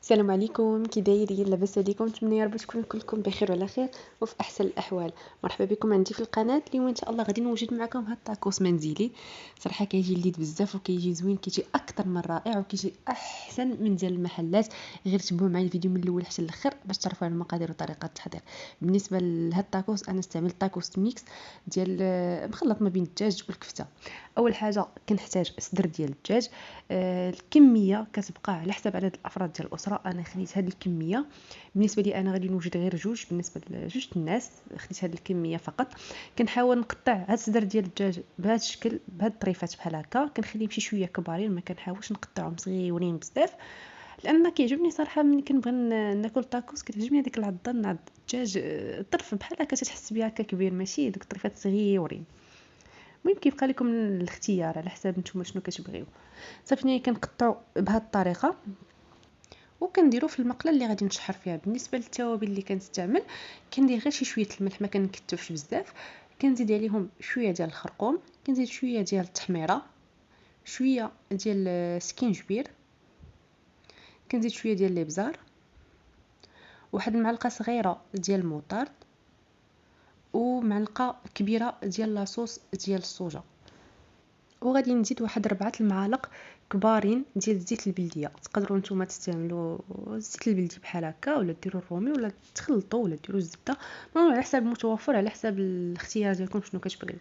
السلام عليكم، كي دايرين؟ لاباس عليكم؟ نتمنى يا رب تكونوا كلكم بخير وعلى خير وفي احسن الاحوال. مرحبا بكم عندي في القناه. اليوم ان شاء الله غادي نوجد معكم هاد الطاكوس منزلي. صراحه كيجي لذيذ بزاف وكيجي زوين، كيجي اكثر من رائع وكيجي احسن من ديال المحلات. غير تبعوا معايا الفيديو من الاول حتى الاخر باش تعرفوا على المقادير وطريقه التحضير. بالنسبه لهاد الطاكوس انا استعملت طاكوس ميكس ديال مخلط ما بين الدجاج والكفته. اول حاجه كنحتاج صدر ديال الدجاج. الكميه كتبقى على حسب عدد الافراد ديال الاسره. انا خديت هذه الكميه. بالنسبه لي انا غادي نوجد غير جوج، بالنسبه لجوج الناس خديت هذه الكميه فقط. كنحاول نقطع هذا الصدر ديال الدجاج بهذا الشكل، بهذه الطريفات بحال هكا. كنخليهم شي شويه كبارين، ما كنحاولش نقطعهم صغيورين بزاف، لان كيعجبني صراحه ملي كنبغي ناكل طاكوس كتعجبني هذيك العضه نعض الدجاج، الطرف بحال هكا تحس بها هكا كبير، ماشي دوك الطريفات صغيورين. المهم كيبقى لكم الاختيار على حساب نتوما شنو كتبغيو. صافي كنقطعوا بهذه الطريقه وكنديروا في المقله اللي غادي نشحر فيها. بالنسبه للتوابل اللي كنستعمل، كندير غير شي شويه الملح، ما كنكثفش بزاف. كنزيد عليهم شويه ديال الخرقوم، كنزيد شويه ديال التحميره، شويه ديال السكينجبير، كنزيد شويه ديال الابزار، واحد المعلقه صغيره ديال الموطارد، ومعلقه كبيره ديال لاصوص ديال الصوجه. وغادي نزيد واحد 4 المعالق كبارين ديال زيت البلديه. تقدروا نتوما تستعملوا الزيت البلدي بحال هكا، ولا ديروا الرومي، ولا تخلطوا، ولا ديروا الزبده، المهم على حسب المتوفر، على حسب الاختيار ديالكم شنو كتبغيو.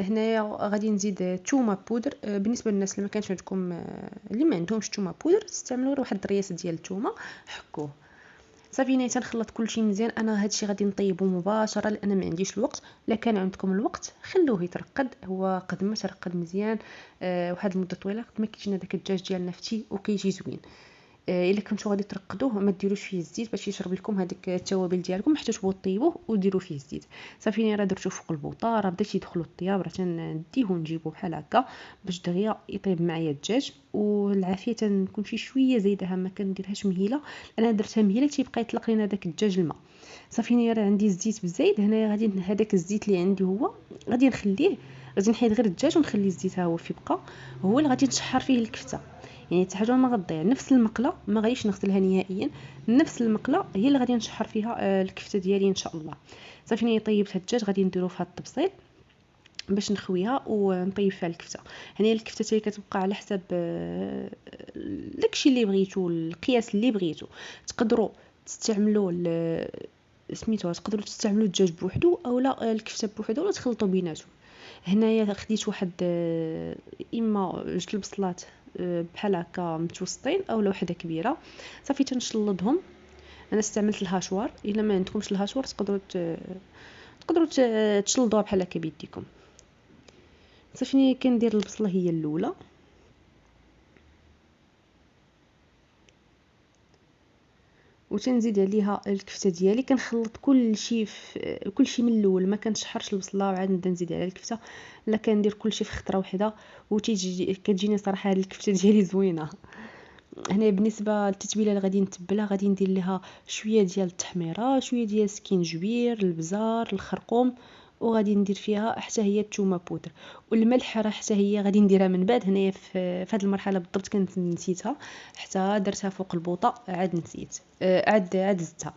هنايا غادي نزيد الثومه بودر. بالنسبه للناس اللي ما كانش عندكم، اللي ما عندهمش ثومه بودر، تستعملوا غير واحد الرياس ديال الثومه، حكوه. صافي نيت تنخلط كلشي مزيان. انا هادشي غادي نطيبو مباشره لان ما عنديش الوقت. الا كان عندكم الوقت خلوه يترقد، هو قد ما ترقد مزيان واحد المده طويله قد ما كيجينا داك الدجاج ديالنا فتي وكيجي زوين. الا كنتو غادي ترقدوه ما ديروش فيه الزيت باش يشرب لكم هذيك التوابل ديالكم حتى تبغوا طيبوه وديروا فيه الزيت. صافي راه درتو فوق البوطه، راه بدات يدخلوا الطياب، راه تنديه ونجيبو بحال هكا باش دغيا يطيب معايا الدجاج. والعافيه تنكون شي شويه زايدها، ما كنديرهاش مهيله، انا درتها مهيله تيبقى يطلق لينا داك الدجاج الماء. صافي راه عندي الزيت بالزايد هنا. غادي هذاك الزيت اللي عندي هو غادي نخليه، غادي نحيد غير الدجاج ونخلي الزيت ها هو في بقى، هو اللي غادي نشحر فيه الكفته. يعني حتى حاجه ما غتضيع، نفس المقله ما غاديش نغسلها نهائيا، نفس المقله هي اللي غادي نشحر فيها الكفته ديالي ان شاء الله. صافي طيبت الدجاج، غادي نديرو في هذا الطبسيل باش نخويها ونطيب فيها الكفته. هنا الكفته حتى كتبقى على حسب داكشي اللي بغيتو، القياس اللي بغيتو. تقدروا تستعملوا سميتو، تقدروا تستعملوا الدجاج بوحدو اولا الكفته بوحدو، ولا تخلطوا بيناتهم. هنايا خديت واحد اما جوج البصلات بحال هكا متوسطين اولا وحده كبيره. صافي تنشلضهم. انا استعملت الهاشوار، الا ما عندكمش الهاشوار تقدروا تشلضوها بحال هكا بيديكم. صافي كندير البصله هي الاولى، وتنزيد عليها الكفته ديالي. كنخلط كلشي من الاول، ما كنشحرش البصله وعاد نبدا نزيد على الكفته، لا كندير كلشي في خطره وحده كتجيني صراحه هذه الكفته ديالي زوينه. هنا بالنسبه للتتبيله اللي غادي نتبلها، غادي ندير لها شويه ديال التحميره، شويه ديال السكينجبير، البزار، الخرقوم، وغادي ندير فيها حتى هي الثومه بودر، والملح راه حتى هي غادي نديرها من بعد. هنايا في هذه المرحله بالضبط كنت نسيتها، حتى درتها فوق البوطه عاد نسيت، عاد زدتها.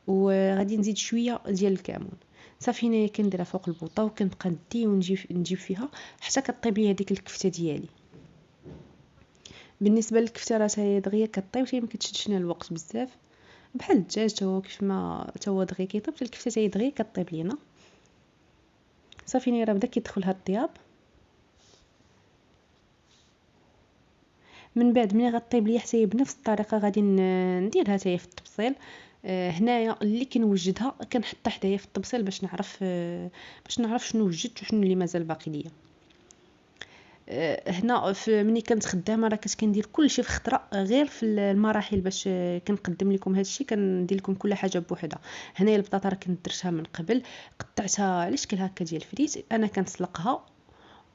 وغادي نزيد شويه ديال الكمون. صافي هنايا كنديرها فوق البوطه وكنبقى ندي ونجيب فيها حتى كطيب لي هذيك الكفته ديالي. بالنسبه للكفته راه هي دغيا كطيب، ما كتشدش لنا الوقت بزاف، بحال الدجاج تا هو كيف ما تا هو دغيا كيطيب، الكفته هي دغيا كطيب لينا. صافي راه بدا كيدخل هاد الطياب. من بعد ملي غطيب ليا حتى هي بنفس الطريقه غادي نديرها حتى هي في التبصيل. هنايا اللي كنوجدها كنحطها حدايا في التبصيل باش نعرف شنو وجدت وشنو اللي مازال باقي ليا. هنا ملي كنت خدامه راه كندير كلشي في خطره، غير في المراحل باش كنقدم لكم هادشي كندير لكم كل حاجه بوحدها. هنايا البطاطا راه كنت درتها من قبل، قطعتها على شكل هكا ديال فريت. انا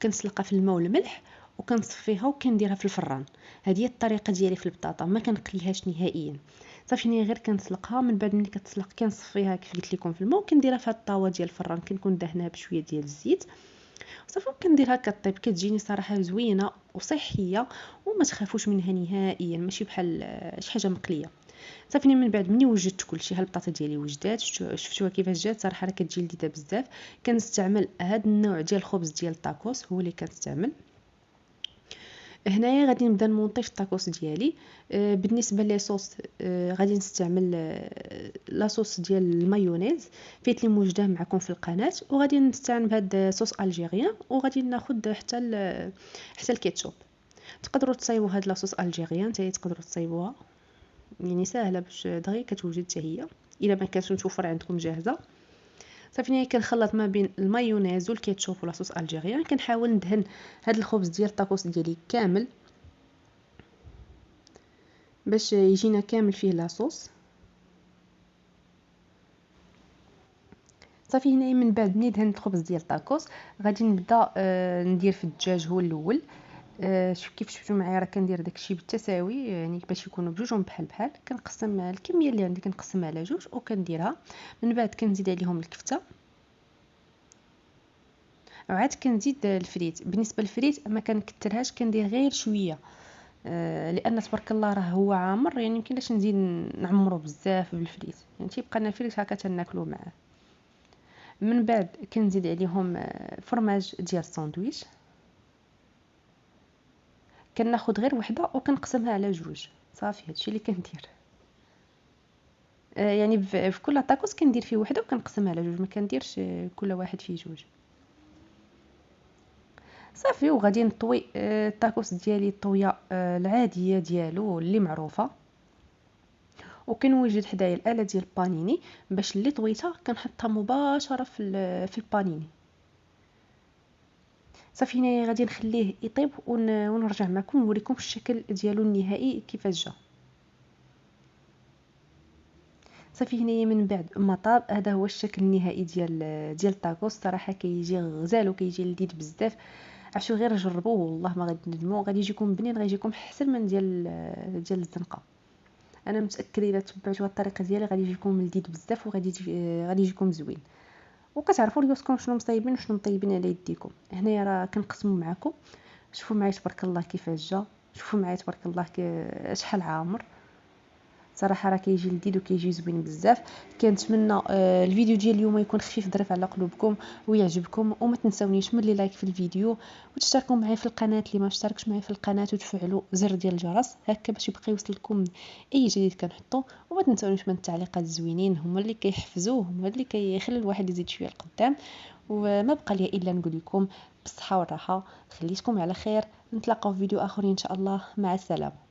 كنسلقها في الماء والملح وكنصفيها وكنديرها في الفران. هذه هي الطريقه ديالي في البطاطا، ما كنقليهاش نهائيا. صافي غير كنسلقها، من بعد ملي كتسلق كنصفيها كيف قلت لكم في الماء وكنديرها في هاد الطاوه ديال الفران، كنكون دهنها بشويه ديال الزيت. صافي كندير هكا الطيب، كتجيني صراحه زوينه وصحيه وما تخافوش منها نهائيا، ماشي بحال شي حاجه مقليه. صافي من بعد مني وجدت كلشي، ها البطاطا ديالي وجدات، شفتوها كيفاش جات، صراحه راه كتجي لذيذه بزاف. كنستعمل هذا النوع ديال الخبز ديال الطاكوس هو اللي كنستعمل. هنايا غادي نبدا نمونطي في الطاكوس ديالي. بالنسبه لي صوص، غادي نستعمل لاصوص ديال المايونيز فيت اللي موجوده معكم في القناه، وغادي نستعمل هذا صوص الجيريان، وغادي ناخذ حتى الكيتشوب. تقدروا تصايبوا هاد لاصوص الجيريان حتى تقدروا تصايبوها، يعني ساهله باش دغيا كتوجد حتى هي الا ما كانتش متوفره عندكم جاهزه. صافي نهاية كنخلط ما بين المايونيز والكيتشوب ولاصوص الجيريان. كنحاول ندهن هاد الخبز ديال الطاكوس ديالي كامل باش يجينا كامل فيه لاصوص. صافي هنايا من بعد ملي دهنت الخبز ديال الطاكوس غادي نبدا ندير في الدجاج هو الاول. شوف كيف شفتوا معايا راه كندير داكشي بالتساوي، يعني باش يكونوا بجوجهم بحال بحال. كنقسم الكميه اللي عندي كنقسمها على جوج وكنديرها. من بعد كنزيد عليهم الكفته، وعاد كنزيد الفريت. بالنسبه للفريت ما كنكثرهاش، كندير غير شويه، لان تبارك الله راه هو عامر، يعني ميمكنلاش نزيد نعمرو بزاف بالفريت، يعني تيبقى لنا الفريت هكا تناكلو معاه. من بعد كنزيد عليهم فرماج ديال الساندويتش، كناخذ غير وحده وكنقسمها على جوج. صافي هادشي اللي كندير. يعني في كل طاكوس كندير فيه وحده وكنقسمها على جوج، ما كنديرش كل واحد فيه جوج. صافي وغادي نطوي الطاكوس ديالي الطويه العاديه ديالو اللي معروفه، وكنوجد حدايا الاله ديال البانيني باش اللي طويتها كنحطها مباشره في البانيني. صافي هنايا غادي نخليه يطيب ونرجع معكم نوريكم الشكل ديالو النهائي كيفاش جا. صافي هنايا من بعد ما طاب، هذا هو الشكل النهائي ديال الطاكوس. صراحه كيجي غزال وكيجي لذيذ بزاف. عرفتوا غير جربوه والله ما غادي تندموا، غادي يجيكم بنين، غادي يجيكم احسن من ديال الزنقه. انا متاكده الا تبعتوا الطريقه ديالي غادي يجيكم لذيذ بزاف غادي يجيكم زوين. وكتعرفوا ريوسكم شنو مصايبين وشنو مطيبين على يديكم. هنايا راه كنقسموا معكم. شوفوا معايا تبارك الله كيفاش جا، شوفوا معايا تبارك الله شحال عامر. صراحه راه كيجي لذيذ وكيجي زوين بزاف. كنتمنى الفيديو ديال اليوم يكون خفيف ظريف على قلوبكم ويعجبكم، وما تنساونيش من لي لايك في الفيديو وتشتركوا معايا في القناه اللي ما اشتركش معايا في القناه، وتفعلوا زر ديال الجرس هكا باش يبقى يوصلكم اي جديد كنحطو. وما تنساونيش من التعليقات الزوينين، هما اللي كيحفزوه، هما اللي كيخلي الواحد يزيد شويه لقدام. وما بقى لي الا نقول لكم بالصحه والراحه، خليتكم على خير، نتلاقاو في فيديو اخر ان شاء الله. مع السلامه.